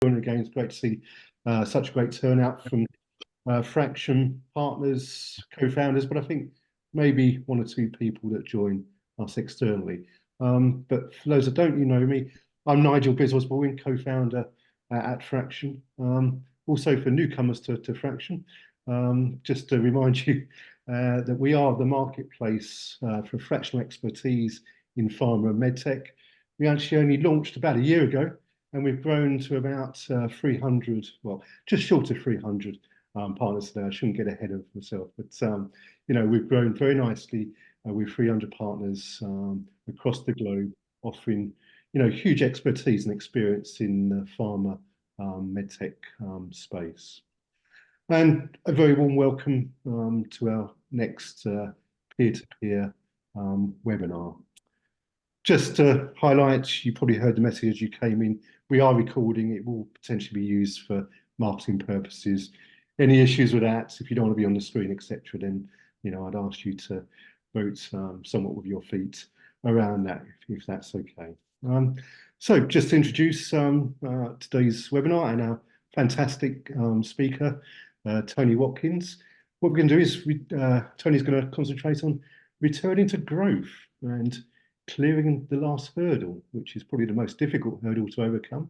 Again, it's great to see such a great turnout from Phraktion partners, co-founders, but I think maybe one or two people that join us externally. But for those that don't, you know me, I'm Nigel Biswell-Baldwin, co-founder at Phraktion. Also for newcomers to Phraktion, just to remind you that we are the marketplace for fractional expertise in pharma and medtech. We actually only launched about a year ago, and we've grown to about 300, well, just short of 300 partners today. I shouldn't get ahead of myself, but you know, we've grown very nicely with 300 partners across the globe, offering, you know, huge expertise and experience in the pharma medtech space. And a very warm welcome to our next peer-to-peer webinar. Just to highlight, you probably heard the message as you came in. We are recording. It will potentially be used for marketing purposes. Any issues with that, if you don't want to be on the screen, etc., then, you know, I'd ask you to vote somewhat with your feet around that, if that's okay. So just to introduce today's webinar and our fantastic speaker, Tony Watkins. What we're going to do is Tony's going to concentrate on returning to growth and clearing the last hurdle, which is probably the most difficult hurdle to overcome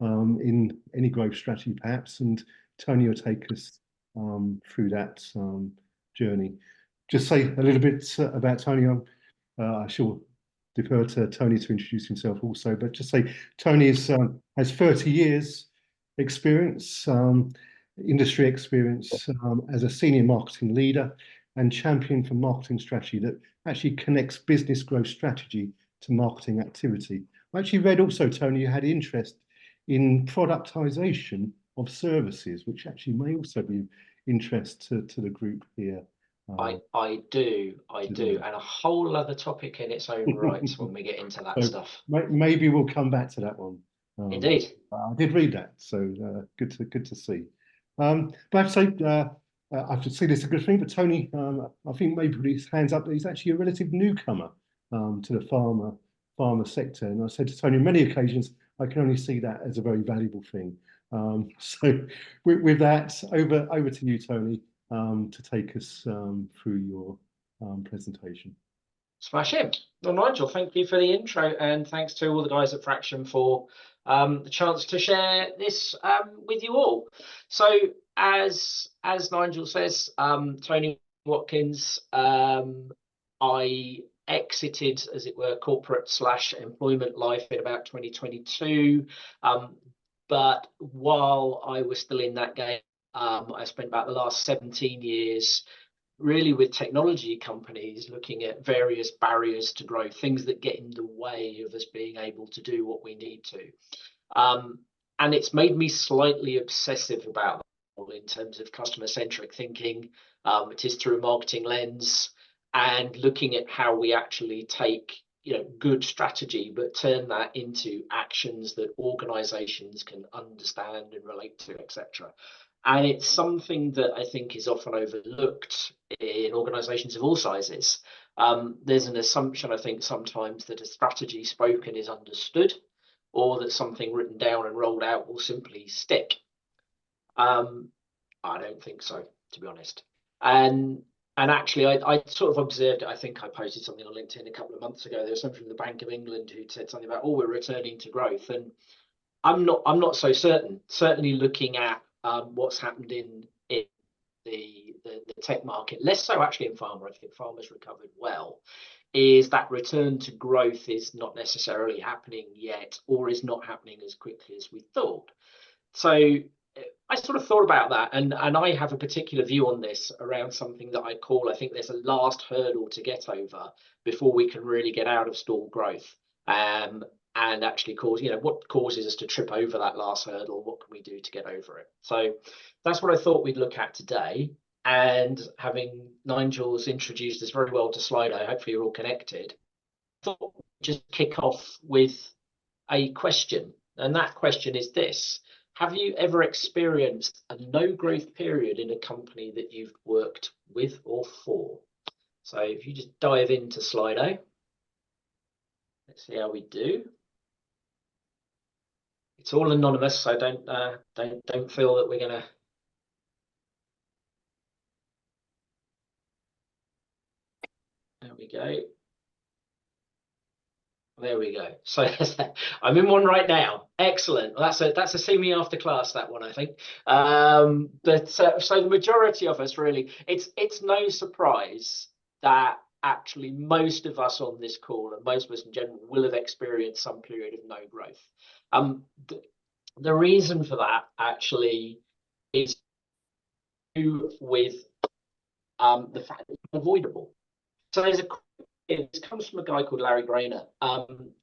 in any growth strategy, perhaps. And Tony will take us through that journey. Just say a little bit about Tony. I shall defer to Tony to introduce himself also, but just say Tony has 30 years experience, industry experience as a senior marketing leader and champion for marketing strategy that actually connects business growth strategy to marketing activity. I actually read also, Tony, you had interest in productization of services, which actually may also be of interest to the group here. I do, and a whole other topic in its own right when we get into that stuff. Maybe we'll come back to that one. Indeed. I did read that, so good to see. But I have to say, I could see this a good thing, but Tony, I think maybe put his hands up that he's actually a relative newcomer to the pharma sector. And I said to Tony on many occasions, I can only see that as a very valuable thing. So with that, over to you, Tony, to take us through your presentation. Smash in. Well, Nigel, thank you for the intro, and thanks to all the guys at Phraktion for the chance to share this with you all. So as Nigel says, Tony Watkins, I exited, as it were, corporate/employment life in about 2022. But while I was still in that game, I spent about the last 17 years really with technology companies looking at various barriers to growth, things that get in the way of us being able to do what we need to. And it's made me slightly obsessive about that in terms of customer-centric thinking. It is through a marketing lens and looking at how we actually take, you know, good strategy, but turn that into actions that organizations can understand and relate to, etc. And it's something that I think is often overlooked in organizations of all sizes. There's an assumption, I think, sometimes that a strategy spoken is understood, or that something written down and rolled out will simply stick. I don't think so, to be honest. And actually, I sort of observed it. I think I posted something on LinkedIn a couple of months ago. There was someone from the Bank of England who said something about, oh, we're returning to growth. And I'm not so certain. Certainly looking at what's happened in the tech market, less so actually in pharma. I think pharma's recovered well. Is that return to growth is not necessarily happening yet, or is not happening as quickly as we thought. So I sort of thought about that, and I have a particular view on this around something that I call, I think there's a last hurdle to get over before we can really get out of stalled growth. And actually cause, you know, what causes us to trip over that last hurdle? What can we do to get over it? So that's what I thought we'd look at today. And having Nigel's introduced us very well to Slido, hopefully you're all connected, I thought we'd just kick off with a question. And that question is this: have you ever experienced a no growth period in a company that you've worked with or for? So if you just dive into Slido, let's see how we do. It's all anonymous, so don't feel that we're gonna. There we go. There we go. So I'm in one right now. Excellent. Well, that's a see me after class, that one, I think. But so the majority of us really, it's no surprise that actually most of us on this call and most of us in general will have experienced some period of no growth. The reason for that actually is with the fact that it's avoidable. So it comes from a guy called Larry Grainer.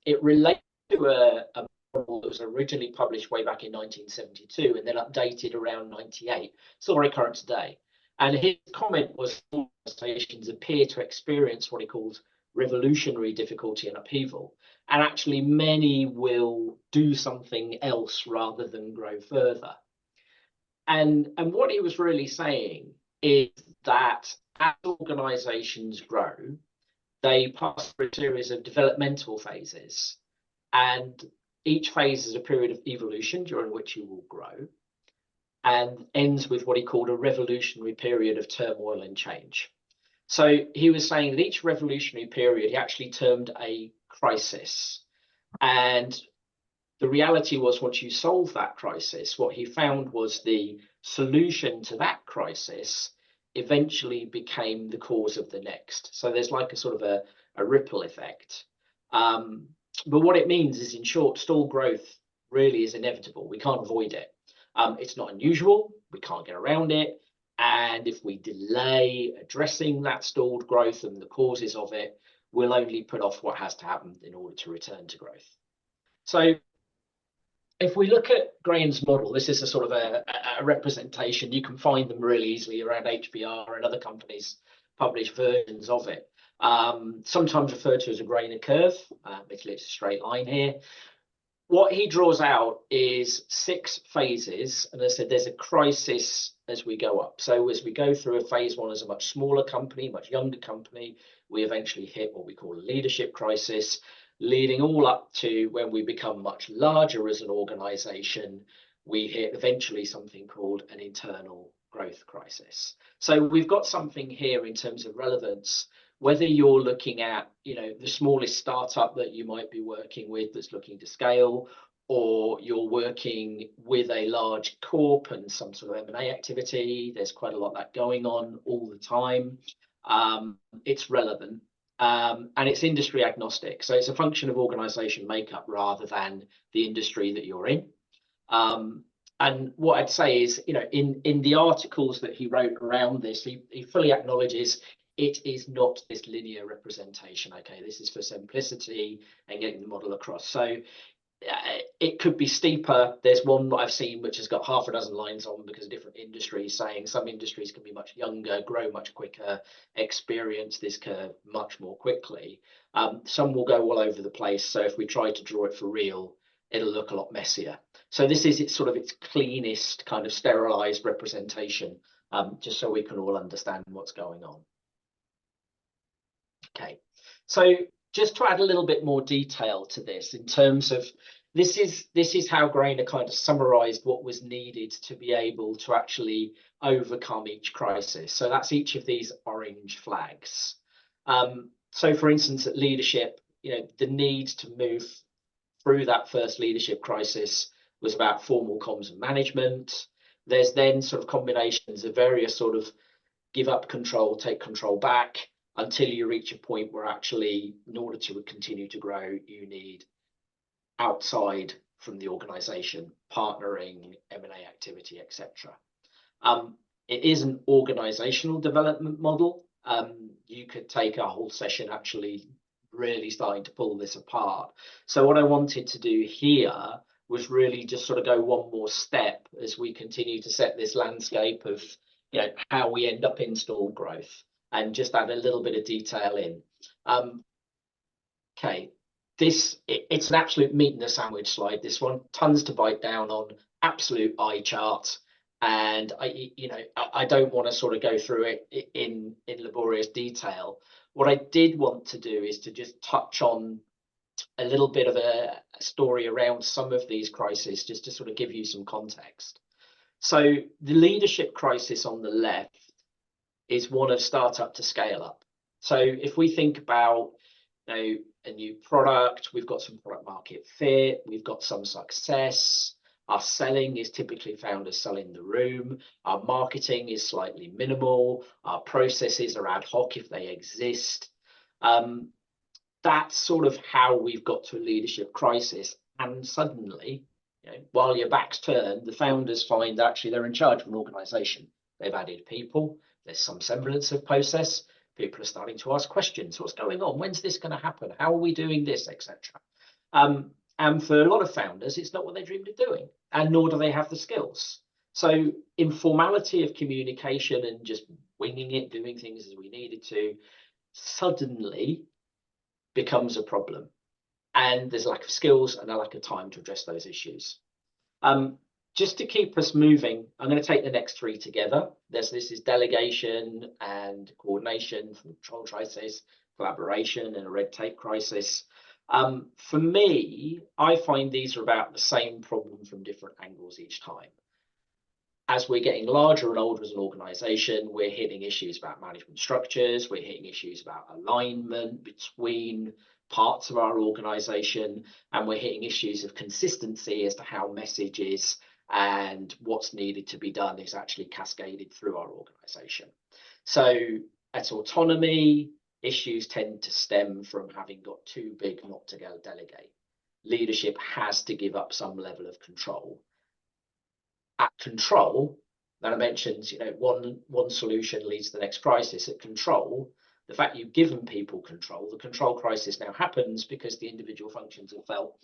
It relates to a model that was originally published way back in 1972 and then updated around 98. Still very current today. And his comment was organizations appear to experience what he calls revolutionary difficulty and upheaval. And actually many will do something else rather than grow further. And what he was really saying is that as organizations grow, they pass through a series of developmental phases, and each phase is a period of evolution during which you will grow, and ends with what he called a revolutionary period of turmoil and change. So he was saying that each revolutionary period he actually termed a crisis. And the reality was, once you solve that crisis, what he found was the solution to that crisis eventually became the cause of the next. So there's like a sort of a ripple effect. But what it means is, in short, stall growth really is inevitable. We can't avoid it. It's not unusual. We can't get around it. And if we delay addressing that stalled growth and the causes of it, we'll only put off what has to happen in order to return to growth. So if we look at Graham's model, this is a sort of a representation. You can find them really easily around HBR, and other companies publish versions of it. Sometimes referred to as a Grainer curve. Admittedly, it's a straight line here. What he draws out is 6 phases, and as I said, there's a crisis as we go up. So as we go through a phase 1 as a much smaller company, much younger company, we eventually hit what we call a leadership crisis, leading all up to when we become much larger as an organization, we hit eventually something called an internal growth crisis. So we've got something here in terms of relevance, whether you're looking at, the smallest startup that you might be working with that's looking to scale, or you're working with a large corp and some sort of M&A activity. There's quite a lot of that going on all the time. It's relevant. And it's industry agnostic. So it's a function of organization makeup rather than the industry that you're in. And what I'd say is, in the articles that he wrote around this, he fully acknowledges it is not this linear representation. Okay, this is for simplicity and getting the model across. So it could be steeper. There's one that I've seen which has got half a dozen lines on because of different industries, saying some industries can be much younger, grow much quicker, experience this curve much more quickly. Some will go all over the place. So if we try to draw it for real, it'll look a lot messier. So this is its cleanest kind of sterilized representation, just so we can all understand what's going on. Okay, so just to add a little bit more detail to this, in terms of this is how Grainer kind of summarized what was needed to be able to actually overcome each crisis. So that's each of these orange flags. So for instance, at leadership, the need to move through that first leadership crisis was about formal comms and management. There's then sort of combinations of various sort of give up control, take control back, until you reach a point where actually, in order to continue to grow, you need outside from the organization, partnering, M&A activity, etc. It is an organizational development model. You could take a whole session actually really starting to pull this apart. So what I wanted to do here was really just sort of go one more step as we continue to set this landscape of how we end up in stall growth, and just add a little bit of detail in. Okay, it's an absolute meat in the sandwich slide, this one. Tons to bite down on, absolute eye chart. And I don't want to sort of go through it in laborious detail. What I did want to do is to just touch on a little bit of a story around some of these crises, just to sort of give you some context. So the leadership crisis on the left is one of startup to scale up. So if we think about, you know, a new product, we've got some product market fit, we've got some success. Our selling is typically founders selling the room. Our marketing is slightly minimal. Our processes are ad hoc if they exist. That's sort of how we've got to a leadership crisis. And suddenly, you know, while your back's turned, the founders find that actually they're in charge of an organization. They've added people. There's some semblance of process. People are starting to ask questions. What's going on? When's this going to happen? How are we doing this, etc. And for a lot of founders, it's not what they dreamed of doing, and nor do they have the skills. So informality of communication and just winging it, doing things as we needed to, suddenly becomes a problem. And there's a lack of skills and a lack of time to address those issues. Just to keep us moving, I'm going to take the next three together. This is delegation and coordination, control crisis, collaboration, and a red tape crisis. For me, I find these are about the same problem from different angles each time. As we're getting larger and older as an organization, we're hitting issues about management structures, we're hitting issues about alignment between parts of our organization, and we're hitting issues of consistency as to how messages and what's needed to be done is actually cascaded through our organization. So at autonomy, issues tend to stem from having got too big not to go delegate. Leadership has to give up some level of control. At control, that I mentioned, you know, one solution leads to the next crisis. At control, the fact you've given people control, the control crisis now happens because the individual functions have felt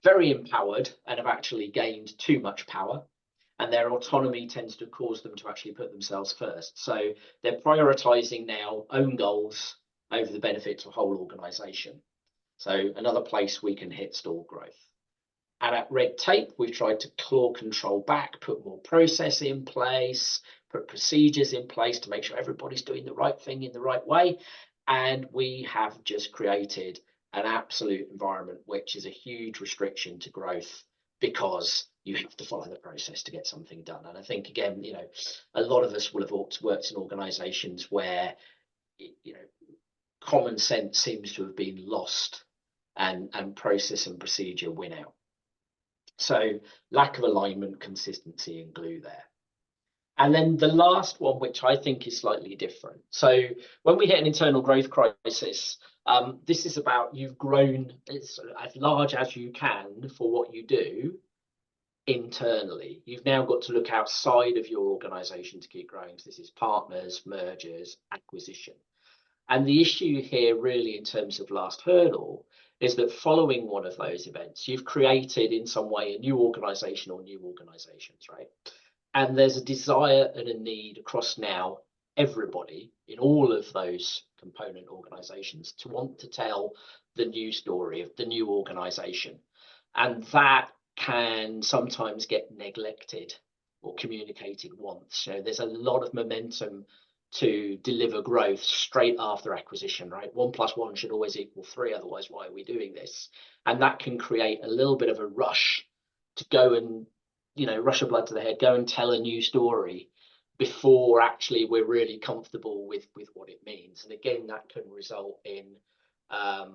very empowered and have actually gained too much power, and their autonomy tends to cause them to actually put themselves first. So they're prioritizing now own goals over the benefits of a whole organization. So another place we can hit stall growth. And at red tape, we've tried to claw control back, put more process in place, put procedures in place to make sure everybody's doing the right thing in the right way. And we have just created an absolute environment which is a huge restriction to growth, because you have to follow the process to get something done. And I think, again, you know, a lot of us will have worked in organizations where, you know, common sense seems to have been lost and process and procedure win out. So lack of alignment, consistency, and glue there. And then the last one, which I think is slightly different. So when we hit an internal growth crisis, this is about you've grown as large as you can for what you do internally. You've now got to look outside of your organization to keep growing. So this is partners, mergers, acquisition. And the issue here really in terms of last hurdle is that following one of those events, you've created in some way a new organization or new organizations, right? And there's a desire and a need across now everybody in all of those component organizations to want to tell the new story of the new organization. And that can sometimes get neglected or communicated once. So there's a lot of momentum to deliver growth straight after acquisition, right? 1 + 1 should always equal 3, otherwise why are we doing this? And that can create a little bit of a rush to go and, you know, rush of blood to the head, go and tell a new story before actually we're really comfortable with what it means. And again, that can result in a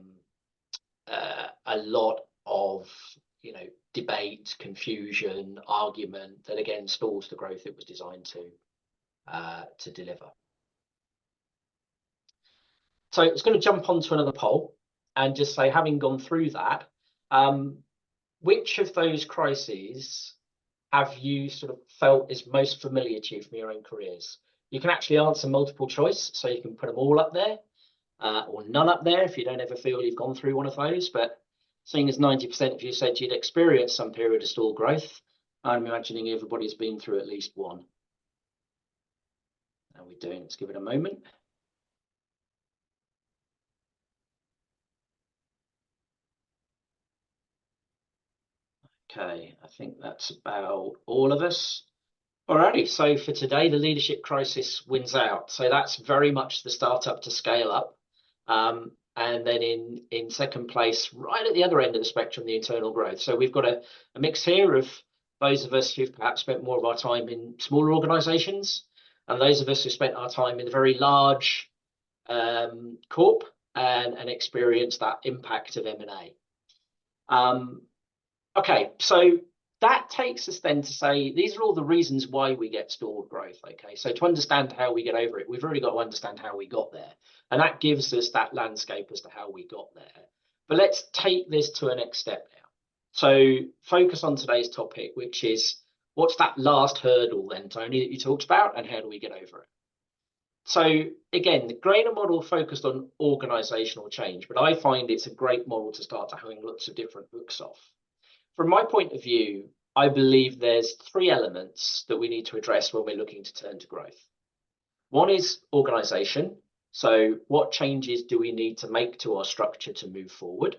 lot of, you know, debate, confusion, argument that again stalls the growth it was designed to deliver. So it's going to jump onto another poll and just say, having gone through that, which of those crises have you sort of felt is most familiar to you from your own careers? You can actually answer multiple choice, so you can put them all up there or none up there if you don't ever feel you've gone through one of those. But seeing as 90% of you said you'd experienced some period of stall growth, I'm imagining everybody's been through at least one. How are we doing? Let's give it a moment. Okay, I think that's about all of us. Alrighty, so for today, the leadership crisis wins out. So that's very much the startup to scale up. And then in second place, right at the other end of the spectrum, the internal growth. So we've got a mix here of those of us who've perhaps spent more of our time in smaller organizations, and those of us who spent our time in the very large corp and experienced that impact of M&A. Okay, so that takes us then to say, these are all the reasons why we get stalled growth, okay? So to understand how we get over it, we've already got to understand how we got there. And that gives us that landscape as to how we got there. But let's take this to a next step now. So focus on today's topic, which is, what's that last hurdle then, Tony, that you talked about, and how do we get over it? So again, the Grainer model focused on organizational change, but I find it's a great model to start to hang lots of different books off. From my point of view, I believe there's three elements that we need to address when we're looking to turn to growth. One is organization. So what changes do we need to make to our structure to move forward?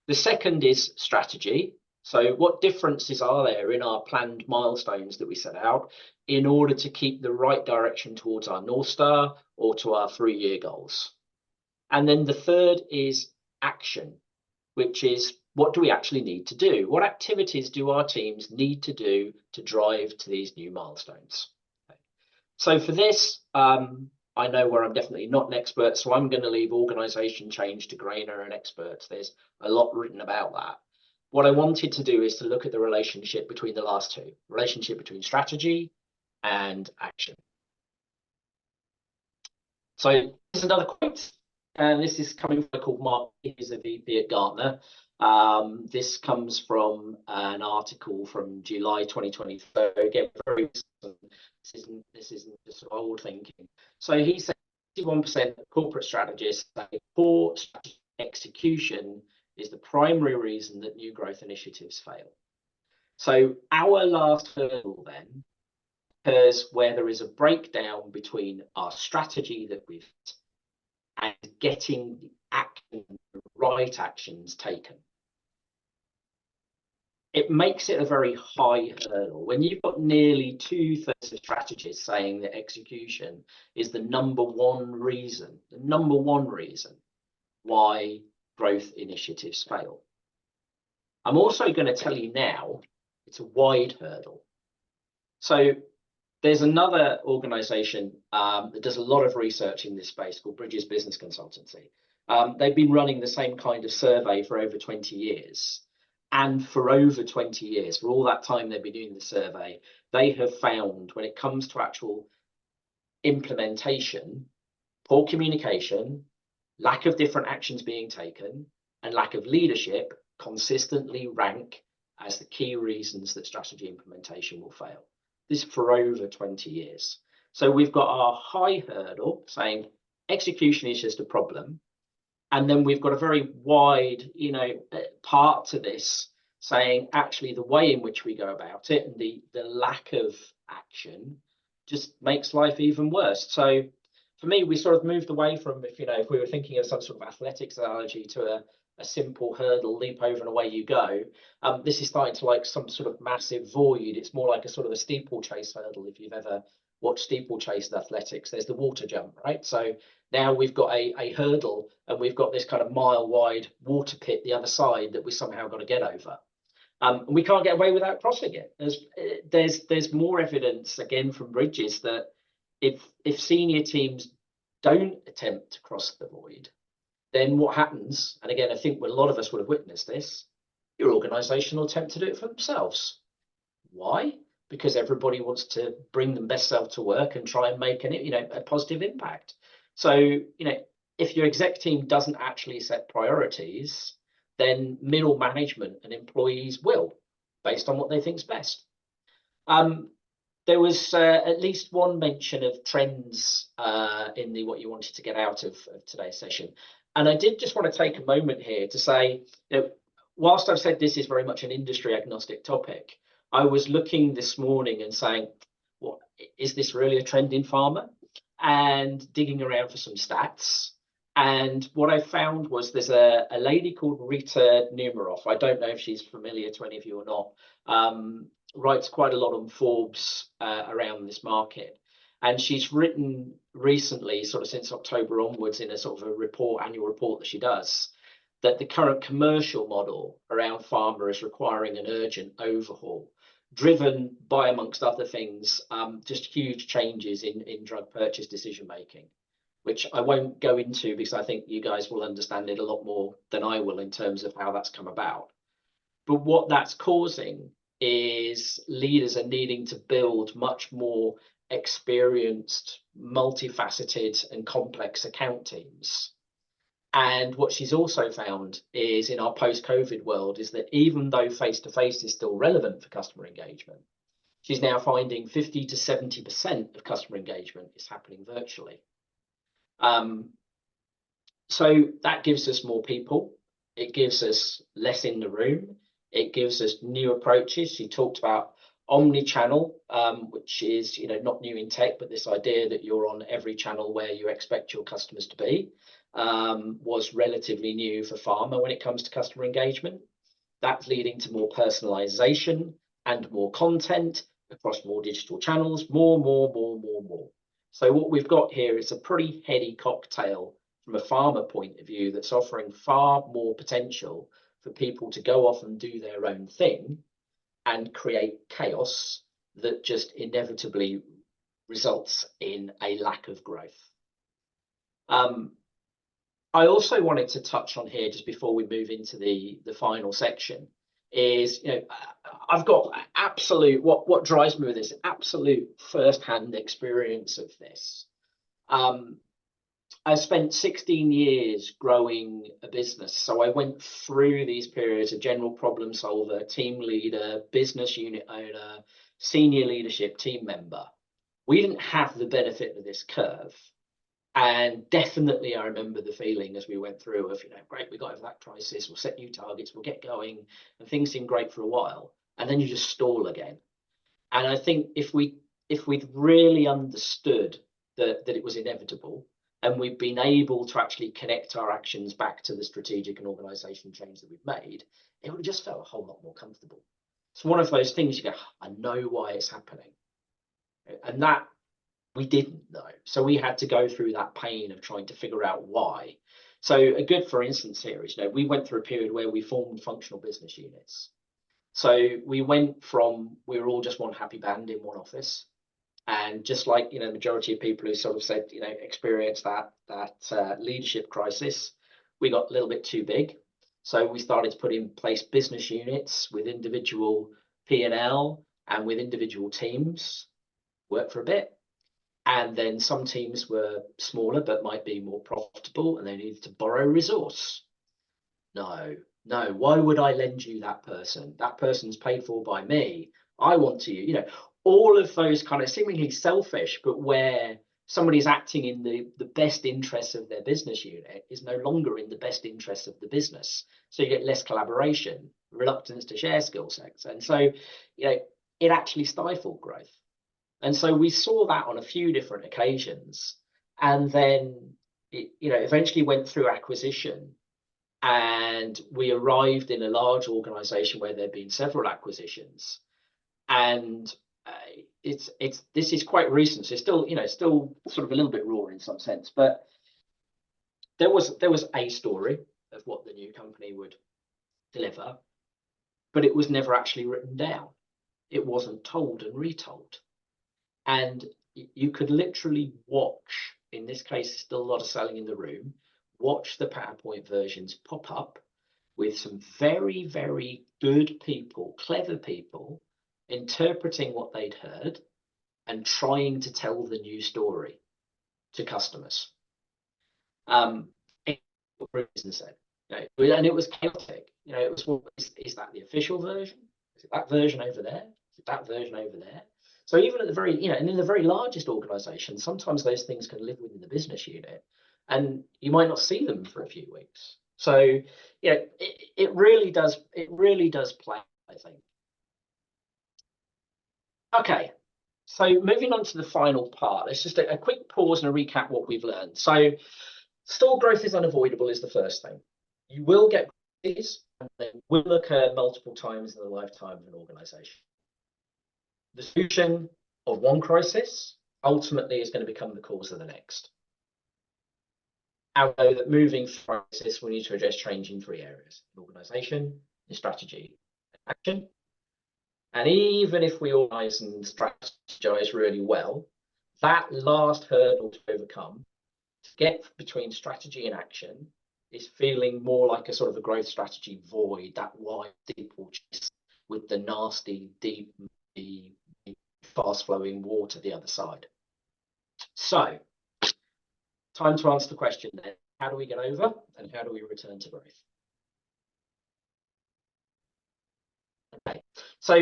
The second is strategy. So what differences are there in our planned milestones that we set out in order to keep the right direction towards our North Star or to our 3-year goals? And then the third is action, which is, what do we actually need to do? What activities do our teams need to do to drive to these new milestones? Okay. So for this, I know where I'm definitely not an expert, so I'm going to leave organization change to Grainer and experts. There's a lot written about that. What I wanted to do is to look at the relationship between the last two, relationship between strategy and action. So here's another quote, and this is coming from a called Mark, who's a VP at Gartner. This comes from an article from July 2020. So again, very this isn't just old thinking. So he said 61% of corporate strategists say poor strategy execution is the primary reason that new growth initiatives fail. So our last hurdle then occurs where there is a breakdown between our strategy that we've and getting the action, the right actions taken. It makes it a very high hurdle. When you've got nearly 2/3 of strategists saying that execution is the number one reason why growth initiatives fail. I'm also going to tell you now, it's a wide hurdle. So there's another organization that does a lot of research in this space called Bridges Business Consultancy. They've been running the same kind of survey for over 20 years. And for over 20 years, for all that time they've been doing the survey, they have found when it comes to actual implementation, poor communication, lack of different actions being taken, and lack of leadership consistently rank as the key reasons that strategy implementation will fail. This for over 20 years. So we've got our high hurdle saying execution is just a problem. And then we've got a very wide, part to this saying actually the way in which we go about it and the lack of action just makes life even worse. So for me, we sort of moved away from, if we were thinking of some sort of athletics analogy to a simple hurdle, leap over and away you go. This is starting to like some sort of massive void. It's more like a sort of a steeplechase hurdle. If you've ever watched steeplechase in athletics, there's the water jump, right? So now we've got a hurdle and we've got this kind of mile wide water pit the other side that we somehow got to get over. And we can't get away without crossing it. There's more evidence again from Bridges that if senior teams don't attempt to cross the void, then what happens, and again, I think a lot of us would have witnessed this, your organization will attempt to do it for themselves. Why? Because everybody wants to bring them best self to work and try and make a positive impact. So, if your exec team doesn't actually set priorities, then middle management and employees will, based on what they think is best. There was at least one mention of trends in what you wanted to get out of today's session. And I did just want to take a moment here to say, whilst I've said this is very much an industry agnostic topic, I was looking this morning and saying, well, is this really a trend in pharma? And digging around for some stats. And what I found was there's a lady called Rita Numeroff. I don't know if she's familiar to any of you or not. Writes quite a lot on Forbes around this market. And she's written recently, sort of since October onwards, in a sort of a report, annual report that she does, that the current commercial model around pharma is requiring an urgent overhaul, driven by, amongst other things, just huge changes in drug purchase decision making, which I won't go into because I think you guys will understand it a lot more than I will in terms of how that's come about. But what that's causing is leaders are needing to build much more experienced, multifaceted and complex account teams. And what she's also found is, in our post-COVID world, is that even though face-to-face is still relevant for customer engagement, she's now finding 50 to 70% of customer engagement is happening virtually. So that gives us more people. It gives us less in the room. It gives us new approaches. She talked about omni-channel, which is, not new in tech, but this idea that you're on every channel where you expect your customers to be, was relatively new for pharma when it comes to customer engagement. That's leading to more personalization and more content across more digital channels, more. So what we've got here is a pretty heady cocktail from a pharma point of view that's offering far more potential for people to go off and do their own thing and create chaos that just inevitably results in a lack of growth. I also wanted to touch on here, just before we move into the final section, is, I've got absolute, what drives me with this, absolute first-hand experience of this. I spent 16 years growing a business. So I went through these periods of general problem solver, team leader, business unit owner, senior leadership team member. We didn't have the benefit of this curve. And definitely I remember the feeling as we went through of, great, we got over that crisis, we'll set new targets, we'll get going, and things seem great for a while. And then you just stall again. And I think if we'd really understood that it was inevitable, and we've been able to actually connect our actions back to the strategic and organizational change that we've made, it would have just felt a whole lot more comfortable. It's one of those things you go, I know why it's happening. And that we didn't know. So we had to go through that pain of trying to figure out why. So a good, for instance, here is, we went through a period where we formed functional business units. So we went from, we were all just one happy band in one office. And just like, the majority of people who sort of said, experienced that leadership crisis, we got a little bit too big. So we started to put in place business units with individual P&L and with individual teams, work for a bit. And then some teams were smaller, but might be more profitable, and they needed to borrow resource. No, why would I lend you that person? That person's paid for by me. I want to, all of those kind of seemingly selfish, but where somebody's acting in the best interests of their business unit is no longer in the best interests of the business. So you get less collaboration, reluctance to share skill sets. And so, it actually stifled growth. And so we saw that on a few different occasions. And then, it, eventually went through acquisition. And we arrived in a large organization where there'd been several acquisitions. And this is quite recent, so still sort of a little bit raw in some sense, but there was a story of what the new company would deliver, but it was never actually written down. It wasn't told and retold, and you could literally watch, in this case still a lot of selling in the room, watch the PowerPoint versions pop up with some very, very good people, clever people, interpreting what they'd heard and trying to tell the new story to customers. And it was chaotic. It was, well, is that the official version? Is it that version over there? Is it that version over there? So even at the very, and in the very largest organization, sometimes those things can live within the business unit, and you might not see them for a few weeks. So, it really does play, I think. Okay, so moving on to the final part, let's just a quick pause and a recap what we've learned. So store growth is unavoidable is the first thing. You will get crises, and they will occur multiple times in the lifetime of an organization. The solution of one crisis ultimately is going to become the cause of the next. I know that moving through crisis, we need to address change in 3 areas: in organisation, in strategy, and action. And even if we organise and strategise really well, that last hurdle to overcome, to get between strategy and action, is feeling more like a sort of a growth strategy void, that wide, deep chase with the nasty, deep, fast-flowing water the other side. So, time to answer the question then: how do we get over, and how do we return to growth? Okay, so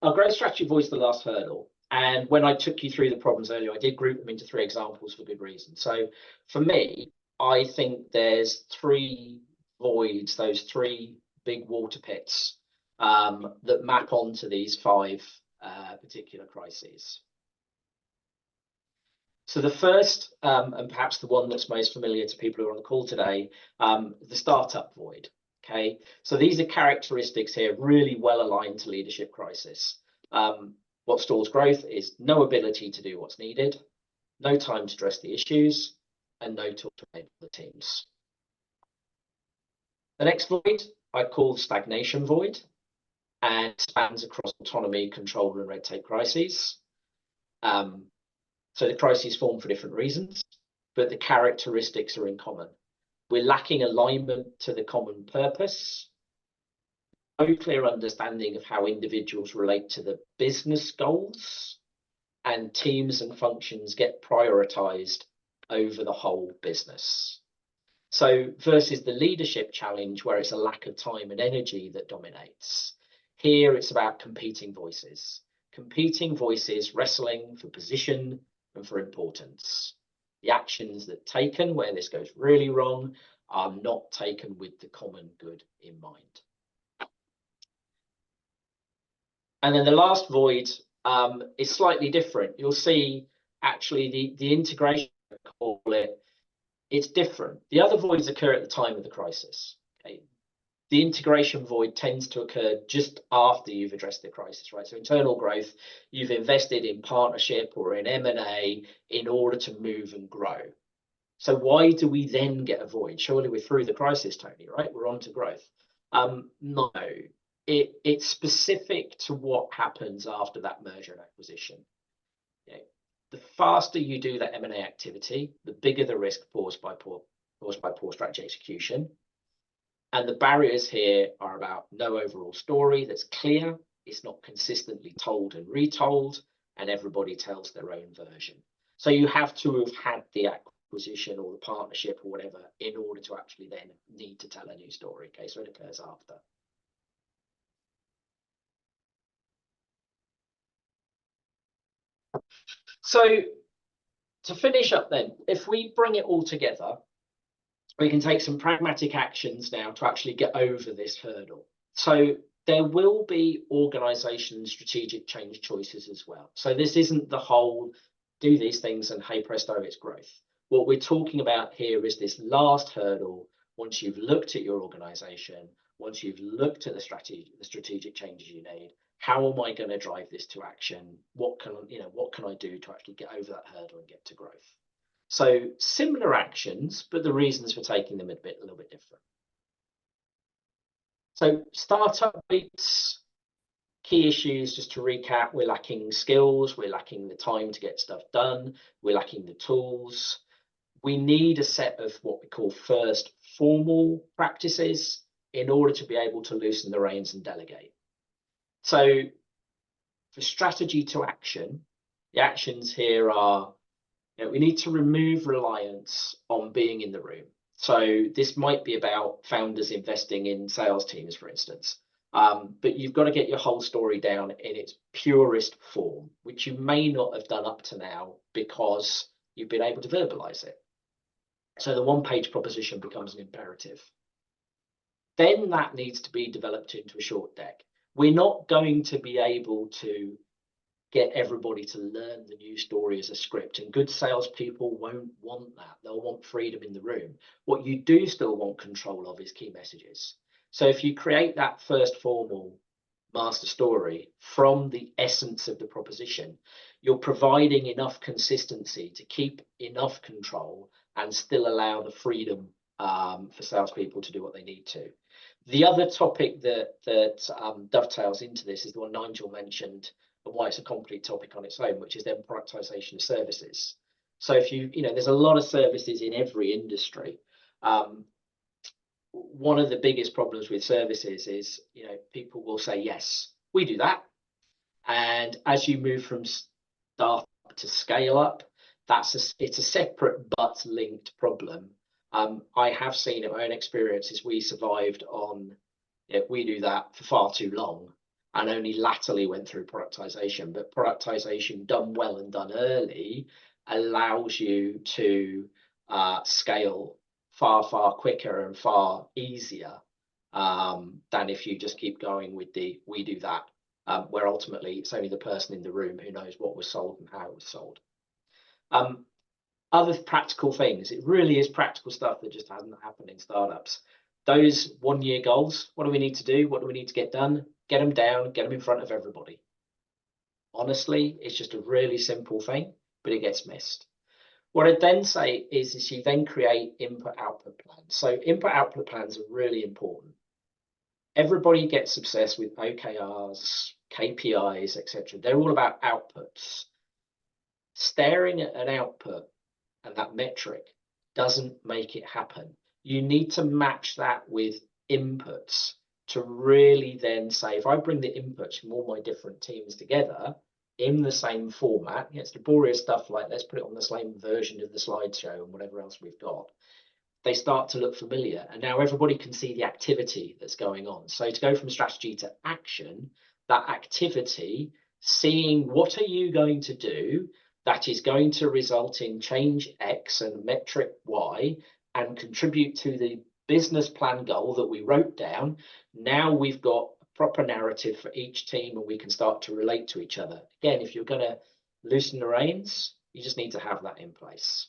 our growth strategy voids the last hurdle. And when I took you through the problems earlier, I did group them into 3 examples for good reason. So for me, I think there's 3 voids, those 3 big water pits that map onto these 5 particular crises. So the first, and perhaps the one that's most familiar to people who are on the call today, the startup void. Okay, so these are characteristics here really well aligned to leadership crisis. What stalls growth is no ability to do what's needed, no time to address the issues, and no tool to enable the teams. The next void I call stagnation void, and spans across autonomy, control, and red tape crises. So the crises form for different reasons, but the characteristics are in common. We're lacking alignment to the common purpose, no clear understanding of how individuals relate to the business goals, and teams and functions get prioritized over the whole business. So versus the leadership challenge, where it's a lack of time and energy that dominates, here it's about competing voices wrestling for position and for importance. The actions that are taken where this goes really wrong are not taken with the common good in mind. And then the last void is slightly different. You'll see actually the integration, I call it, it's different. The other voids occur at the time of the crisis. Okay? The integration void tends to occur just after you've addressed the crisis, right? So internal growth, you've invested in partnership or in M&A in order to move and grow. So why do we then get a void? Surely we're through the crisis, Tony, right? We're on to growth. No, it's specific to what happens after that merger and acquisition. Okay. The faster you do that M&A activity, the bigger the risk caused by poor strategy execution. And the barriers here are about no overall story that's clear, it's not consistently told and retold, and everybody tells their own version. So you have to have had the acquisition or the partnership or whatever in order to actually then need to tell a new story. Okay, so it occurs after. So to finish up then, if we bring it all together, we can take some pragmatic actions now to actually get over this hurdle. So there will be organisation strategic change choices as well. So this isn't the whole do these things and hey presto, it's growth. What we're talking about here is this last hurdle. Once you've looked at your organisation, once you've looked at the strategic changes you need, how am I going to drive this to action? What can I do to actually get over that hurdle and get to growth? So similar actions, but the reasons for taking them a little bit different. So startup beats, key issues, just to recap, we're lacking skills, we're lacking the time to get stuff done, we're lacking the tools. We need a set of what we call first formal practices in order to be able to loosen the reins and delegate. So for strategy to action, the actions here are, we need to remove reliance on being in the room. So this might be about founders investing in sales teams, for instance. But you've got to get your whole story down in its purest form, which you may not have done up to now because you've been able to verbalize it. So the one-page proposition becomes an imperative. Then that needs to be developed into a short deck. We're not going to be able to get everybody to learn the new story as a script, and good salespeople won't want that. They'll want freedom in the room. What you do still want control of is key messages. So if you create that first formal master story from the essence of the proposition, you're providing enough consistency to keep enough control and still allow the freedom for salespeople to do what they need to. The other topic that dovetails into this is the one Nigel mentioned, and why it's a complete topic on its own, which is then productization of services. So if there's a lot of services in every industry. One of the biggest problems with services is, people will say, yes, we do that. And as you move from start to scale up, it's a separate but linked problem. I have seen in my own experiences, we survived on, we do that for far too long and only latterly went through productization. But productization done well and done early allows you to scale far, far quicker and far easier than if you just keep going with the we do that, where ultimately it's only the person in the room who knows what was sold and how it was sold. Other practical things, it really is practical stuff that just hasn't happened in startups. Those 1 year goals, what do we need to do? What do we need to get done? Get them down, get them in front of everybody. Honestly, it's just a really simple thing, but it gets missed. What I'd then say is you then create input-output plans. So input-output plans are really important. Everybody gets obsessed with OKRs, KPIs, etc. They're all about outputs. Staring at an output and that metric doesn't make it happen. You need to match that with inputs to really then say, if I bring the inputs from all my different teams together in the same format, it's laborious stuff like let's put it on the same version of the slideshow and whatever else we've got, they start to look familiar. And now everybody can see the activity that's going on. So to go from strategy to action, that activity, seeing what are you going to do that is going to result in change X and metric Y and contribute to the business plan goal that we wrote down. Now we've got a proper narrative for each team and we can start to relate to each other. Again, if you're going to loosen the reins, you just need to have that in place.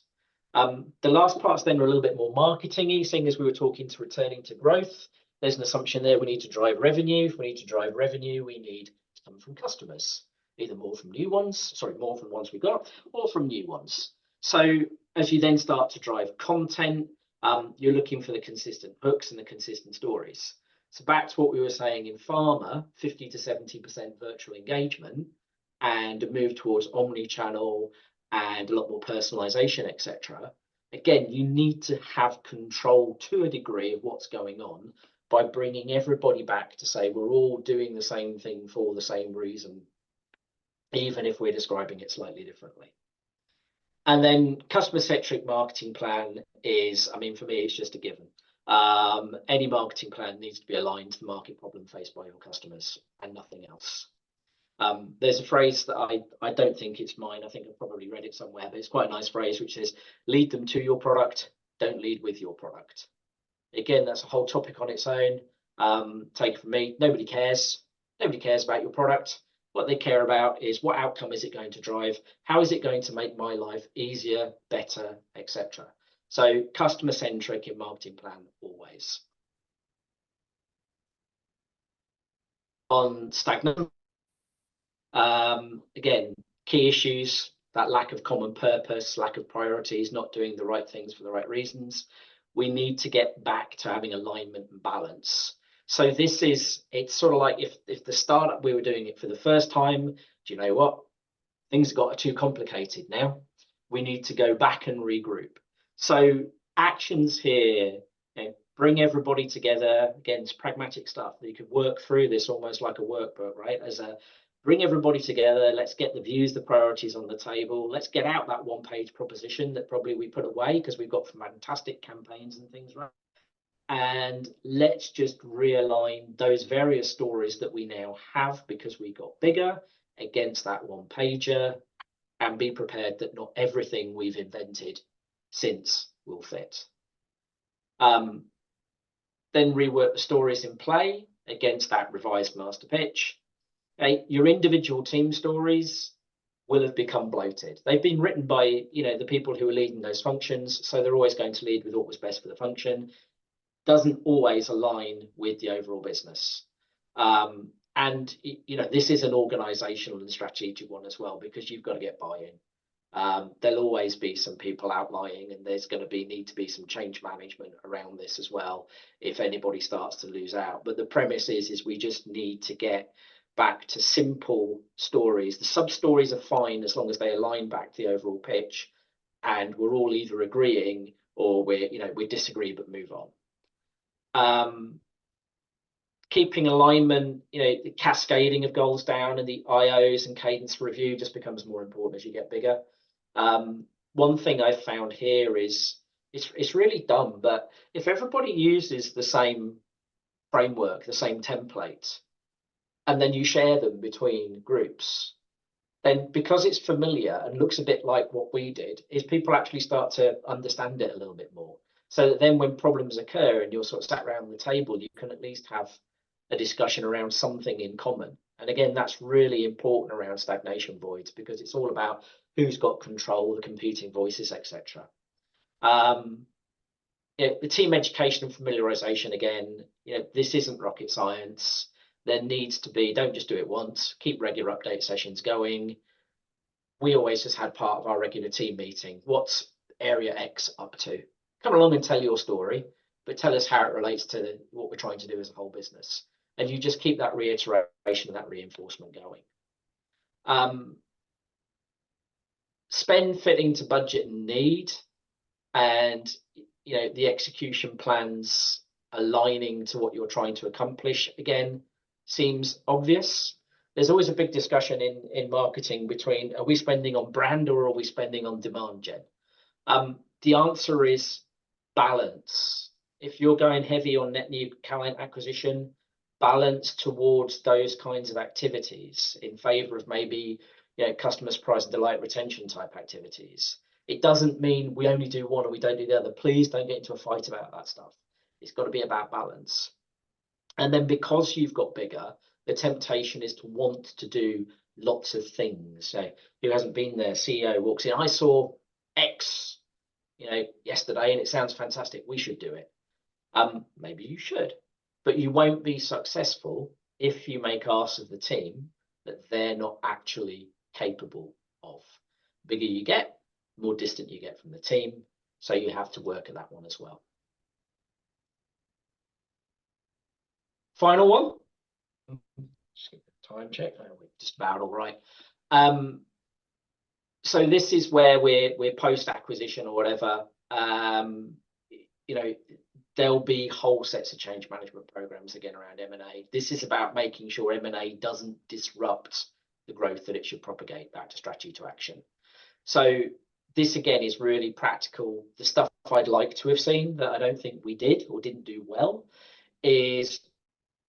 The last parts then are a little bit more marketing-y, seeing as we were talking to returning to growth. There's an assumption there we need to drive revenue. If we need to drive revenue, we need to come from customers, either more from more from ones we got, or from new ones. So as you then start to drive content, you're looking for the consistent hooks and the consistent stories. So back to what we were saying in pharma, 50 to 70% virtual engagement and a move towards omni-channel and a lot more personalization, etc. Again, you need to have control to a degree of what's going on by bringing everybody back to say we're all doing the same thing for the same reason, even if we're describing it slightly differently. And then customer-centric marketing plan is, I mean, for me, it's just a given. Any marketing plan needs to be aligned to the market problem faced by your customers and nothing else. There's a phrase that I don't think it's mine. I think I've probably read it somewhere, but it's quite a nice phrase, which is lead them to your product, don't lead with your product. Again, that's a whole topic on its own. Take it from me, nobody cares. Nobody cares about your product. What they care about is what outcome is it going to drive? How is it going to make my life easier, better, etc. So customer-centric in marketing plan always. On stagnant, again, key issues, that lack of common purpose, lack of priorities, not doing the right things for the right reasons. We need to get back to having alignment and balance. So it's sort of like if the startup, we were doing it for the first time, do you know what? Things got too complicated now. We need to go back and regroup. So actions here, bring everybody together. Again, it's pragmatic stuff that you could work through this almost like a workbook, right? Bring everybody together. Let's get the views, the priorities on the table. Let's get out that one-page proposition that probably we put away because we've got fantastic campaigns and things, right? And let's just realign those various stories that we now have because we got bigger against that one-pager and be prepared that not everything we've invented since will fit. Then rework the stories in play against that revised master pitch. Your individual team stories will have become bloated. They've been written by the people who are leading those functions, so they're always going to lead with what was best for the function. Doesn't always align with the overall business. and this is an organizational and strategic one as well, because you've got to get buy-in. There'll always be some people outlying, and there's going to need to be some change management around this as well if anybody starts to lose out. But the premise is we just need to get back to simple stories. The sub stories are fine as long as they align back to the overall pitch, and we're all either agreeing or we disagree but move on. Keeping alignment, the cascading of goals down, and the IOs and cadence review just becomes more important as you get bigger. One thing I've found here is it's really dumb, but if everybody uses the same framework, the same template, and then you share them between groups, then because it's familiar and looks a bit like what we did, is people actually start to understand it a little bit more. So that then when problems occur and you're sort of sat around the table, you can at least have a discussion around something in common. And again, that's really important around stagnation voids, because it's all about who's got control, the competing voices, etc. The team education and familiarization, again, this isn't rocket science. There needs to be, don't just do it once, keep regular update sessions going. We always just had part of our regular team meeting. What's area X up to? Come along and tell your story, but tell us how it relates to what we're trying to do as a whole business. And you just keep that reiteration and that reinforcement going. Spend fitting to budget and need, and the execution plans aligning to what you're trying to accomplish, again, seems obvious. There's always a big discussion in marketing between, are we spending on brand or are we spending on demand gen? The answer is balance. If you're going heavy on net new client acquisition, balance towards those kinds of activities in favor of maybe customer surprise and delight retention type activities. It doesn't mean we only do one and we don't do the other. Please don't get into a fight about that stuff. It's got to be about balance. And then because you've got bigger, the temptation is to want to do lots of things. So who hasn't been there? CEO walks in, I saw X yesterday and it sounds fantastic, we should do it. Maybe you should, but you won't be successful if you make asks of the team that they're not actually capable of. The bigger you get, the more distant you get from the team, so you have to work at that one as well. Final one, just give a time check. We're just about all right. So this is where we're post acquisition or whatever. There'll be whole sets of change management programs again around M&A. This is about making sure M&A doesn't disrupt the growth that it should propagate back to strategy to action. So this again is really practical. The stuff I'd like to have seen that I don't think we did or didn't do well is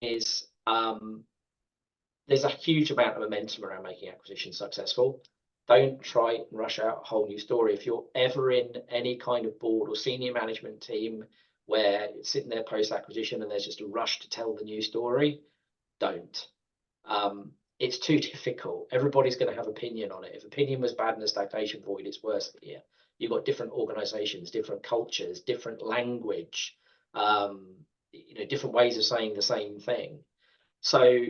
there's a huge amount of momentum around making acquisitions successful. Don't try and rush out a whole new story. If you're ever in any kind of board or senior management team where it's sitting there post-acquisition and there's just a rush to tell the new story, don't. It's too difficult. Everybody's going to have opinion on it. If opinion was bad in a stagnation void, it's worse here. You've got different organizations, different cultures, different language, different ways of saying the same thing. So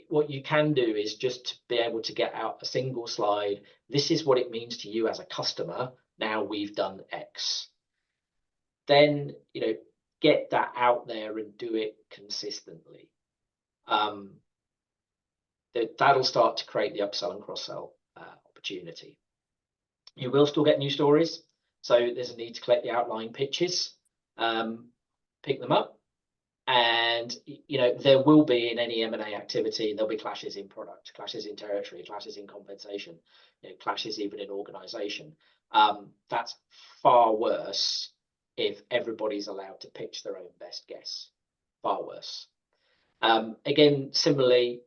what you can do is just be able to get out a single slide. This is what it means to you as a customer. Now we've done X. Then, get that out there and do it consistently. That'll start to create the upsell and cross-sell opportunity. You will still get new stories. So there's a need to collect the outline pitches, pick them up. And, there will be in any M&A activity, there'll be clashes in product, clashes in territory, clashes in compensation, clashes even in organization. That's far worse if everybody's allowed to pitch their own best guess. Far worse. Again, similarly,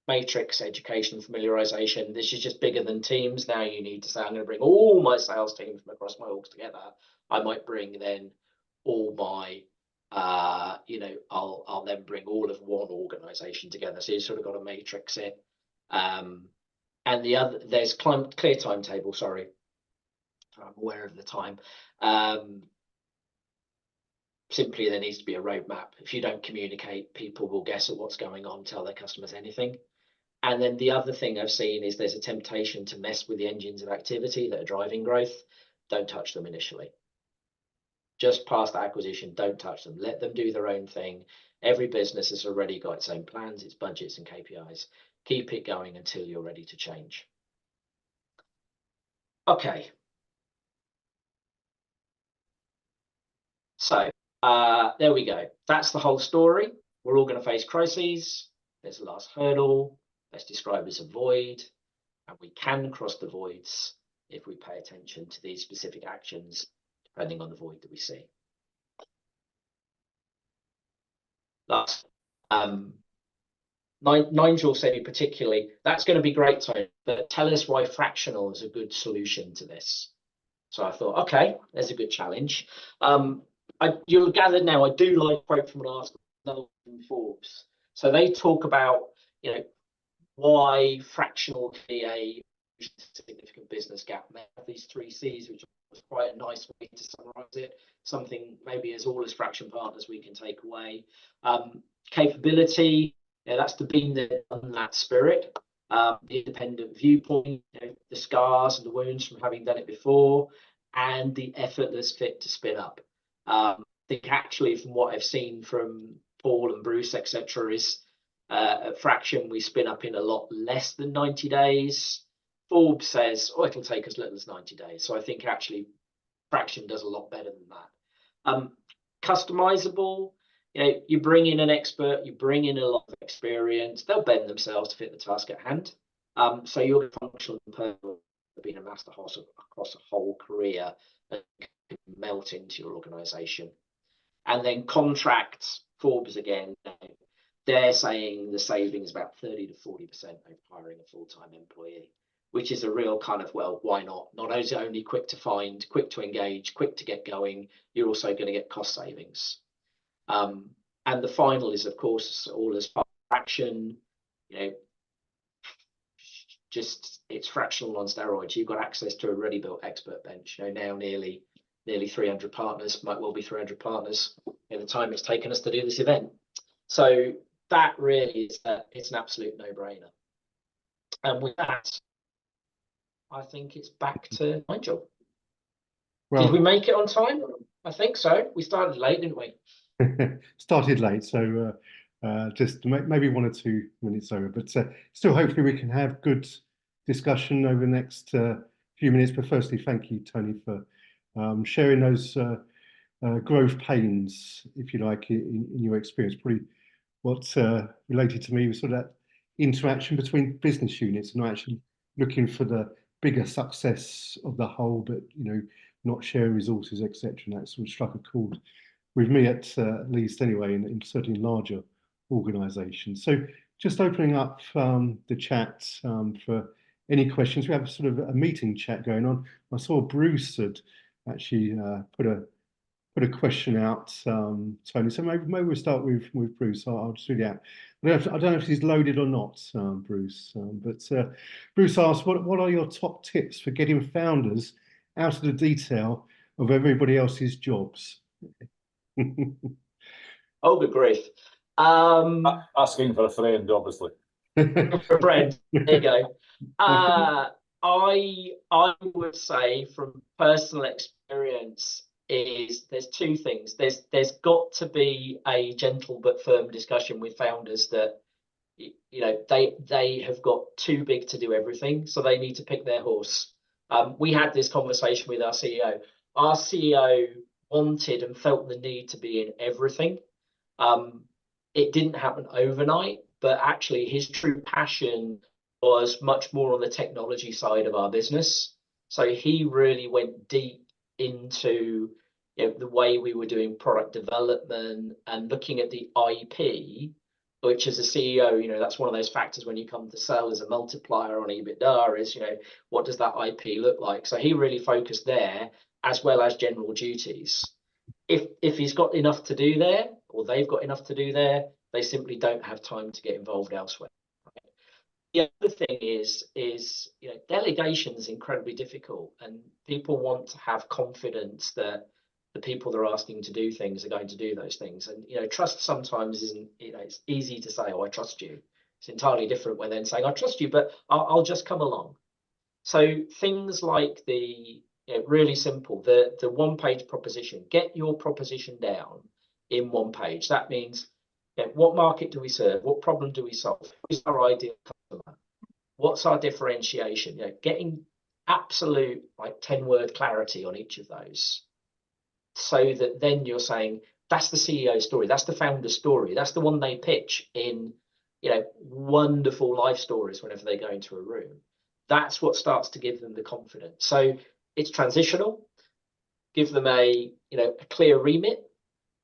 matrix education, familiarization. This is just bigger than teams. Now you need to say, I'm going to bring all my sales teams from across my orgs together. I might bring then all my I'll then bring all of one organization together. So you sort of got to matrix it. And the other, there's clear timetable, sorry. I'm aware of the time. Simply, there needs to be a roadmap. If you don't communicate, people will guess at what's going on, tell their customers anything. And then the other thing I've seen is there's a temptation to mess with the engines of activity that are driving growth. Don't touch them initially. Just past acquisition, don't touch them. Let them do their own thing. Every business has already got its own plans, its budgets and KPIs. Keep it going until you're ready to change. Okay. So there we go. That's the whole story. We're all going to face crises. There's the last hurdle. Let's describe as a void. And we can cross the voids if we pay attention to these specific actions, depending on the void that we see. Last, Nigel said particularly, that's going to be great, Tony, but tell us why fractional is a good solution to this. So I thought, okay, there's a good challenge. You'll gather now, I do like a quote from an article from Forbes. So they talk about, why fractional can be a significant business gap. And they have these 3 C's, which was quite a nice way to summarize it. Something maybe as all as Phraktion partners we can take away. Capability, that's the being there on that spirit. The independent viewpoint, the scars and the wounds from having done it before, and the effortless fit to spin up. I think actually from what I've seen from Paul and Bruce, etc., is at Phraktion we spin up in a lot less than 90 days. Forbes says, it'll take as little as 90 days. So I think actually Phraktion does a lot better than that. Customizable, you bring in an expert, you bring in a lot of experience, they'll bend themselves to fit the task at hand. So you're functional and personal, being a master horse across a whole career and can melt into your organization. And then contracts, Forbes again, they're saying the saving is about 30 to 40% over hiring a full-time employee, which is a real kind of, well, why not? Not only quick to find, quick to engage, quick to get going, you're also going to get cost savings. And the final is, of course, all as part of Phraktion, just it's fractional on steroids. You've got access to a ready built expert bench. Now nearly 300 partners, might well be 300 partners in the time it's taken us to do this event. So that really is it's an absolute no-brainer. And with that, I think it's back to Nigel. Well, did we make it on time? I think so. We started late, didn't we? Started late, so just maybe 1 or 2 minutes over, but still hopefully we can have good discussion over the next few minutes. But firstly, thank you, Tony, for sharing those growth pains, if you like, in your experience. Probably what related to me was sort of that interaction between business units and not actually looking for the bigger success of the whole, but not sharing resources, etc. And that sort of struck a chord with me at least anyway, in certainly larger organisations. So just opening up the chat for any questions. We have sort of a meeting chat going on. I saw Bruce had actually put a question out, Tony. So maybe we'll start with Bruce. I'll just read it out. I don't know if he's loaded or not, Bruce. But Bruce asked, what are your top tips for getting founders out of the detail of everybody else's jobs? Oh, good grief. Asking for a friend, obviously. For a friend, there you go. I would say from personal experience is there's 2 things. There's got to be a gentle but firm discussion with founders that they have got too big to do everything, so they need to pick their horse. We had this conversation with our CEO. Our CEO wanted and felt the need to be in everything. It didn't happen overnight, but actually his true passion was much more on the technology side of our business. So he really went deep into the way we were doing product development and looking at the IP, which as a CEO, that's one of those factors when you come to sell as a multiplier on EBITDA is, what does that IP look like? So he really focused there as well as general duties. If he's got enough to do there, or they've got enough to do there, they simply don't have time to get involved elsewhere. Right? The other thing is delegation is incredibly difficult, and people want to have confidence that the people they're asking to do things are going to do those things. And trust sometimes isn't, it's easy to say, oh, I trust you. It's entirely different when then saying, I trust you, but I'll just come along. So things like the really simple, the one-page proposition, get your proposition down in one page. That means what market do we serve? What problem do we solve? Who's our ideal customer? What's our differentiation? Getting absolute 10-word clarity on each of those, so that then you're saying that's the CEO story, that's the founder story, that's the one they pitch in wonderful life stories whenever they go into a room. That's what starts to give them the confidence. So it's transitional. Give them a clear remit,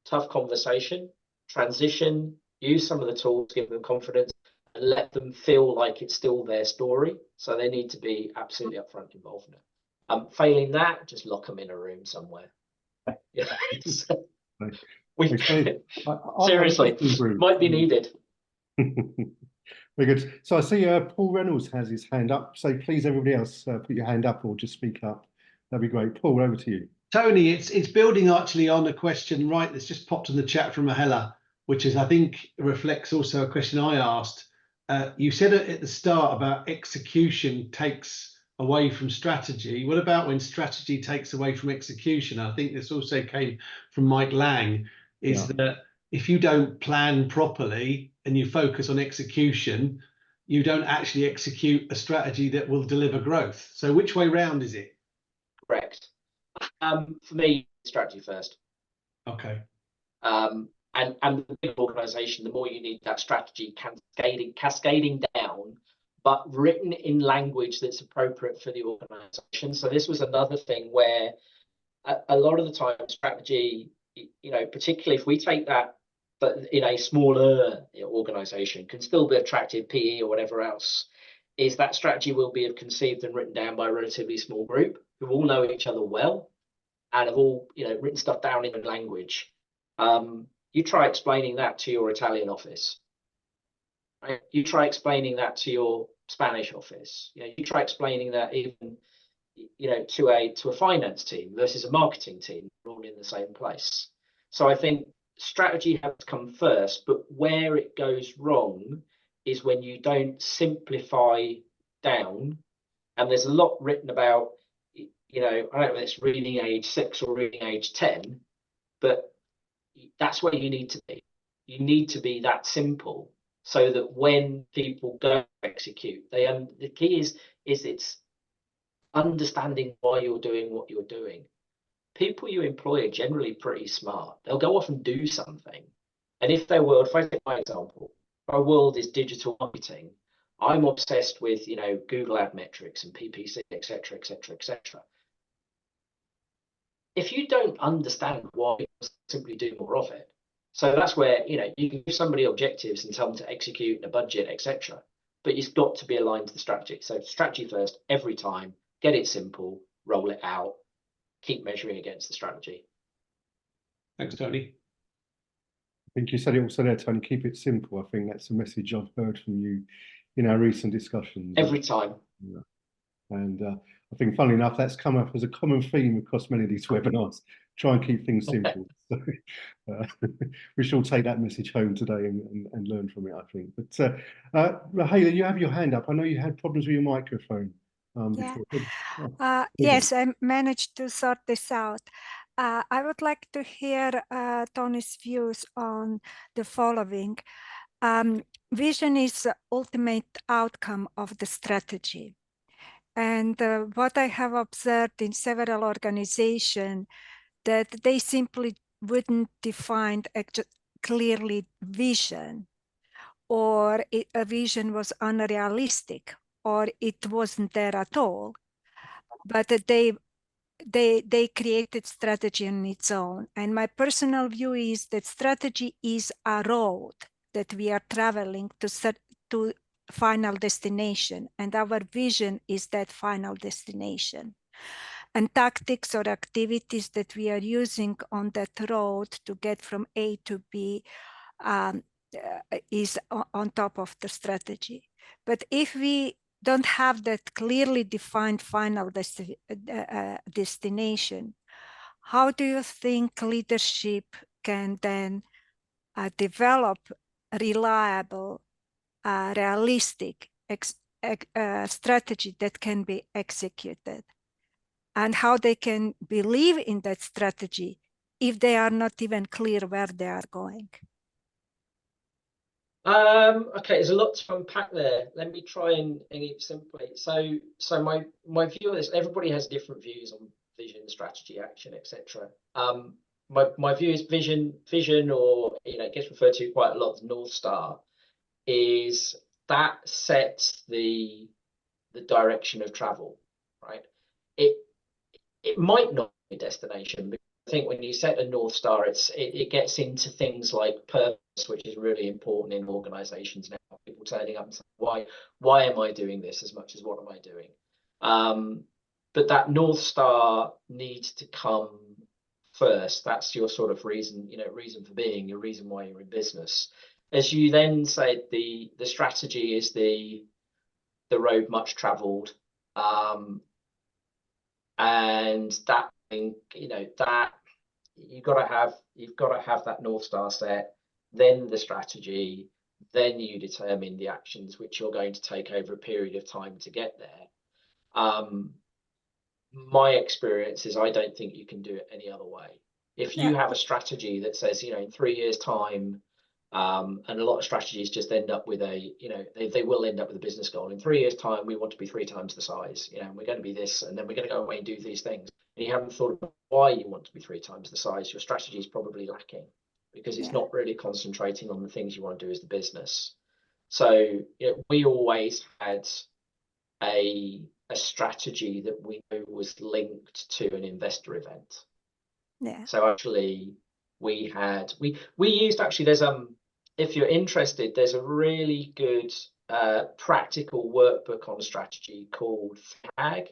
tough conversation, transition, use some of the tools, give them confidence, and let them feel like it's still their story. So they need to be absolutely upfront involved in it. Failing that, just lock them in a room somewhere. Seriously, might be needed. Very good. So I see Paul Reynolds has his hand up. So please, everybody else, put your hand up or just speak up. That'd be great. Paul, over to you. Tony, it's building actually on a question that's just popped in the chat from Mahela, which is, I think, reflects also a question I asked. You said at the start about execution takes away from strategy. What about when strategy takes away from execution? I think this also came from Mike Lang, that if you don't plan properly and you focus on execution, you don't actually execute a strategy that will deliver growth. So which way round is it? Correct. For me, strategy first. Okay. And the big organization, the more you need that strategy cascading down, but written in language that's appropriate for the organization. So this was another thing where a lot of the time strategy, particularly if we take that, but in a smaller organization, can still be attractive, PE or whatever else, is that strategy will be conceived and written down by a relatively small group who all know each other well and have all written stuff down in language. You try explaining that to your Italian office, right? You try explaining that to your Spanish office. You try explaining that even to a finance team versus a marketing team, all in the same place. So I think strategy has to come first, but where it goes wrong is when you don't simplify down. And there's a lot written about, I don't know if it's reading age 6 or reading age 10, but that's where you need to be. You need to be that simple so that when people go execute, the key is it's understanding why you're doing what you're doing. People you employ are generally pretty smart. They'll go off and do something. And if their world, if I take my example, our world is digital marketing. I'm obsessed with, Google ad metrics and PPC, et cetera, et cetera, et cetera. If you don't understand why, you'll simply do more of it. So that's where, you can give somebody objectives and tell them to execute in a budget, et cetera. But it's got to be aligned to the strategy. So strategy first, every time, get it simple, roll it out, keep measuring against the strategy. Thanks, Tony. I think you said it also there, Tony, keep it simple. I think that's a message I've heard from you in our recent discussions. Every time. Yeah. And I think, funnily enough, that's come up as a common theme across many of these webinars. Try and keep things simple. So, we shall take that message home today and learn from it, I think. But Rahela, you have your hand up. I know you had problems with your microphone. Yes, I managed to sort this out. I would like to hear Tony's views on the following. Vision is the ultimate outcome of the strategy. And what I have observed in several organizations, that they simply wouldn't define clearly vision, or a vision was unrealistic, or it wasn't there at all. But they created strategy on its own. And my personal view is that strategy is a road that we are traveling to final destination, and our vision is that final destination. And tactics or activities that we are using on that road to get from A to B is on top of the strategy. But if we don't have that clearly defined final destination, how do you think leadership can then develop reliable, realistic strategy that can be executed? And how they can believe in that strategy if they are not even clear where they are going? Okay, there's a lot to unpack there. Let me try and keep simply. So my view of this, everybody has different views on vision, strategy, action, etc. My view is vision, or it gets referred to quite a lot as North Star, is that sets the direction of travel, right? It might not be a destination, but I think when you set a North Star, it gets into things like purpose, which is really important in organizations now. People turning up and saying, why am I doing this as much as what am I doing? But that North Star needs to come first. That's your sort of reason for being, your reason why you're in business. As you then said, the strategy is the road much traveled. And that that you've got to have that North Star set, then the strategy, then you determine the actions which you're going to take over a period of time to get there. My experience is I don't think you can do it any other way. If you have a strategy that says, in 3 years' time, and a lot of strategies just end up with they will end up with a business goal. In 3 years' time, we want to be 3 times the size, and we're going to be this, and then we're going to go away and do these things. And you haven't thought about why you want to be 3 times the size. Your strategy is probably lacking because it's not really concentrating on the things you want to do as the business. So we always had a strategy that we know was linked to an investor event. Yeah. So actually we used, there's if you're interested, there's a really good practical workbook on strategy called FHAG.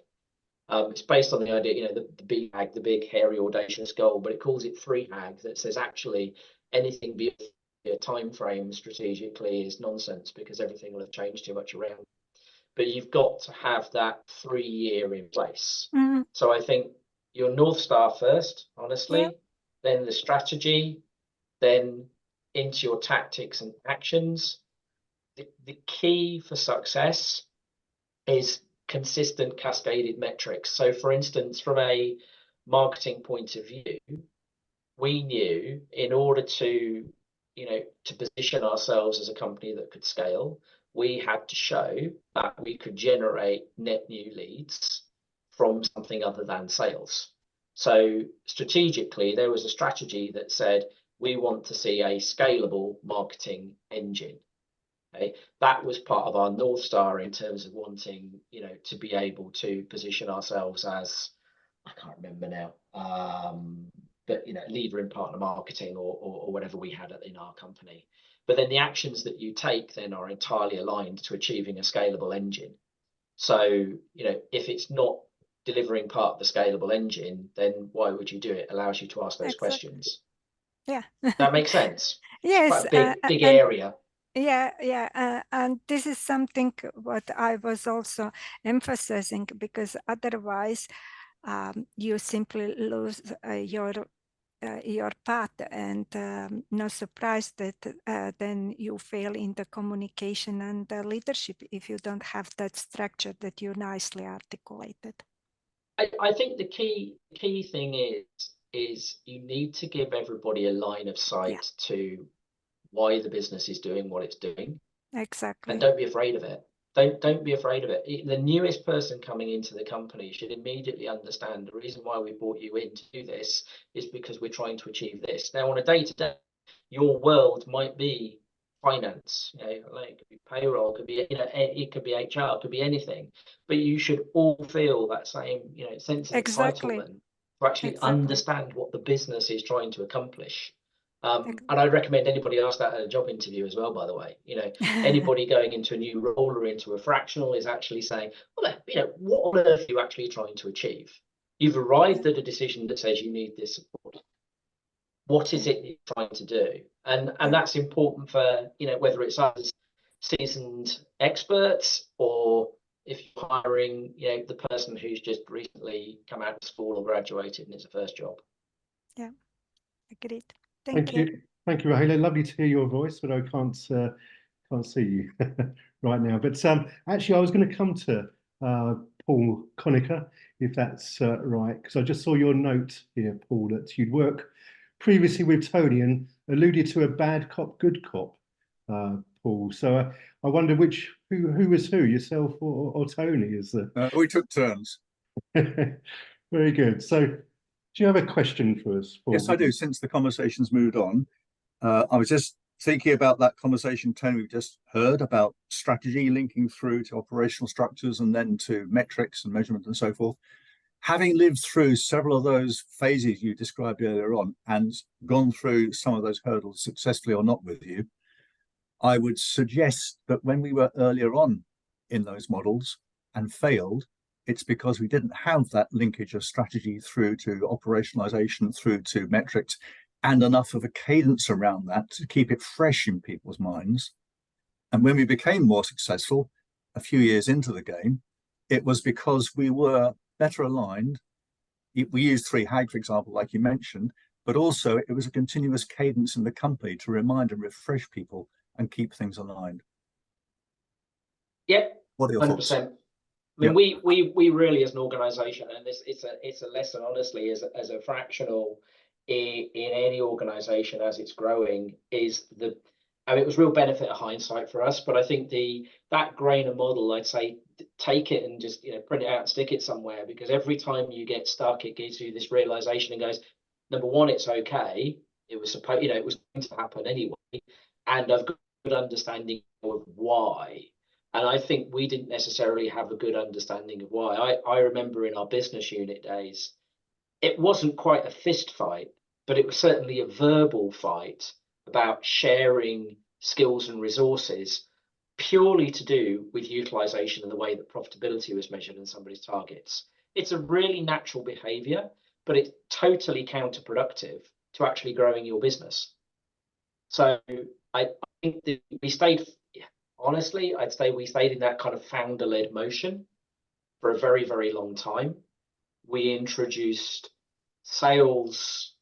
It's based on the idea, the BHAG, the big hairy audacious goal, but it calls it 3HAG, that says actually anything beyond a time frame strategically is nonsense because everything will have changed too much around. But you've got to have that 3-year in place. Mm-hmm. So I think your North Star first, honestly, then the strategy, then into your tactics and actions. The key for success is consistent cascaded metrics. So for instance, from a marketing point of view, we knew in order to position ourselves as a company that could scale, we had to show that we could generate net new leads from something other than sales. So strategically, there was a strategy that said, we want to see a scalable marketing engine. Okay? That was part of our North Star in terms of wanting, to be able to position ourselves as, I can't remember now, but leader in partner marketing or whatever we had in our company. But then the actions that you take then are entirely aligned to achieving a scalable engine. So if it's not delivering part of the scalable engine, then why would you do it? It allows you to ask those questions. Yeah. That makes sense. Yes. It's quite a big area. Yeah. And this is something what I was also emphasizing, because otherwise you simply lose your path, and no surprise that then you fail in the communication and the leadership if you don't have that structure that you nicely articulated. I think the key thing is you need to give everybody a line of sight to why the business is doing what it's doing. Exactly. And don't be afraid of it. Don't be afraid of it. The newest person coming into the company should immediately understand the reason why we brought you in to do this is because we're trying to achieve this. Now, on a day-to-day, your world might be finance, like it could be payroll, could be it could be HR, it could be anything. But you should all feel that same sense of entitlement to actually understand what the business is trying to accomplish. And I'd recommend anybody ask that at a job interview as well, by the way. Anybody going into a new role or into a fractional is actually saying, well, what on earth are you actually trying to achieve? You've arrived at a decision that says you need this support. What is it you're trying to do? And that's important for, whether it's us seasoned experts or if you're hiring, the person who's just recently come out of school or graduated and it's a first job. Great. Thank you. Thank you, Rahela. Lovely to hear your voice, but I can't see you right now. But actually, I was going to come to Paul Conacher, if that's right, because I just saw your note here, Paul, that you'd worked previously with Tony and alluded to a bad cop, good cop, Paul. So I wonder who was who, yourself or Tony? Is the We took turns. Very good. So, do you have a question for us, Paul? Yes, I do. Since the conversation's moved on, I was just thinking about that conversation, Tony, we just heard about strategy linking through to operational structures and then to metrics and measurement and so forth. Having lived through several of those phases you described earlier on and gone through some of those hurdles successfully or not with you, I would suggest that when we were earlier on in those models and failed, it's because we didn't have that linkage of strategy through to operationalization, through to metrics, and enough of a cadence around that to keep it fresh in people's minds. And when we became more successful a few years into the game, it was because we were better aligned. We used 3HAG, for example, like you mentioned, but also it was a continuous cadence in the company to remind and refresh people and keep things aligned. Yep, what are your 100%. thoughts? I mean, we really, as an organisation, and it's a lesson, honestly, as a fractional in any organisation as it's growing, is I mean, it was real benefit of hindsight for us, but I think that Grainer model, I'd say, take it and just print it out and stick it somewhere, because every time you get stuck, it gives you this realization and goes, number one, it's okay. It was supposed, it was going to happen anyway, and I've got a good understanding of why. And I think we didn't necessarily have a good understanding of why. I remember in our business unit days, it wasn't quite a fist fight, but it was certainly a verbal fight about sharing skills and resources purely to do with utilization and the way that profitability was measured in somebody's targets. It's a really natural behavior, but it's totally counterproductive to actually growing your business. So I think that we stayed, honestly, I'd say we stayed in that kind of founder-led motion for a very, very long time. We introduced sales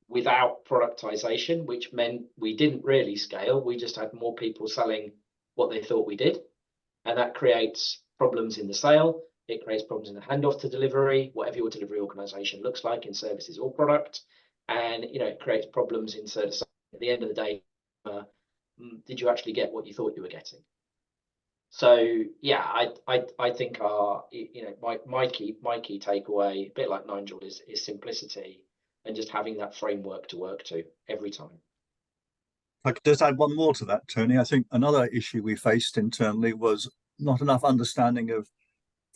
without productization, which meant we didn't really scale. We just had more people selling what they thought we did. And that creates problems in the sale. It creates problems in the handoff to delivery, whatever your delivery organization looks like in services or product. And, it creates problems in sort of, at the end of the day, did you actually get what you thought you were getting? So yeah, I think our my key takeaway, a bit like Nigel, is simplicity and just having that framework to work to every time. I could just add one more to that, Tony. I think another issue we faced internally was not enough understanding of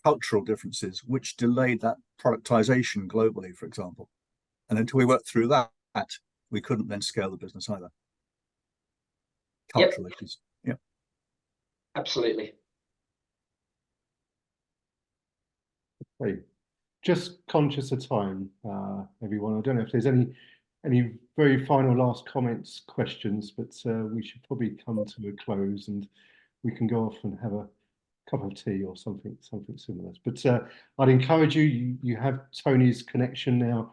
cultural differences, which delayed that productization globally, for example. And until we worked through that, we couldn't then scale the business either. Cultural issues. Yep. Absolutely. Okay. Just conscious of time, everyone. I don't know if there's any very final last comments, questions, but we should probably come to a close and we can go off and have a cup of tea or something similar. But I'd encourage you have Tony's connection now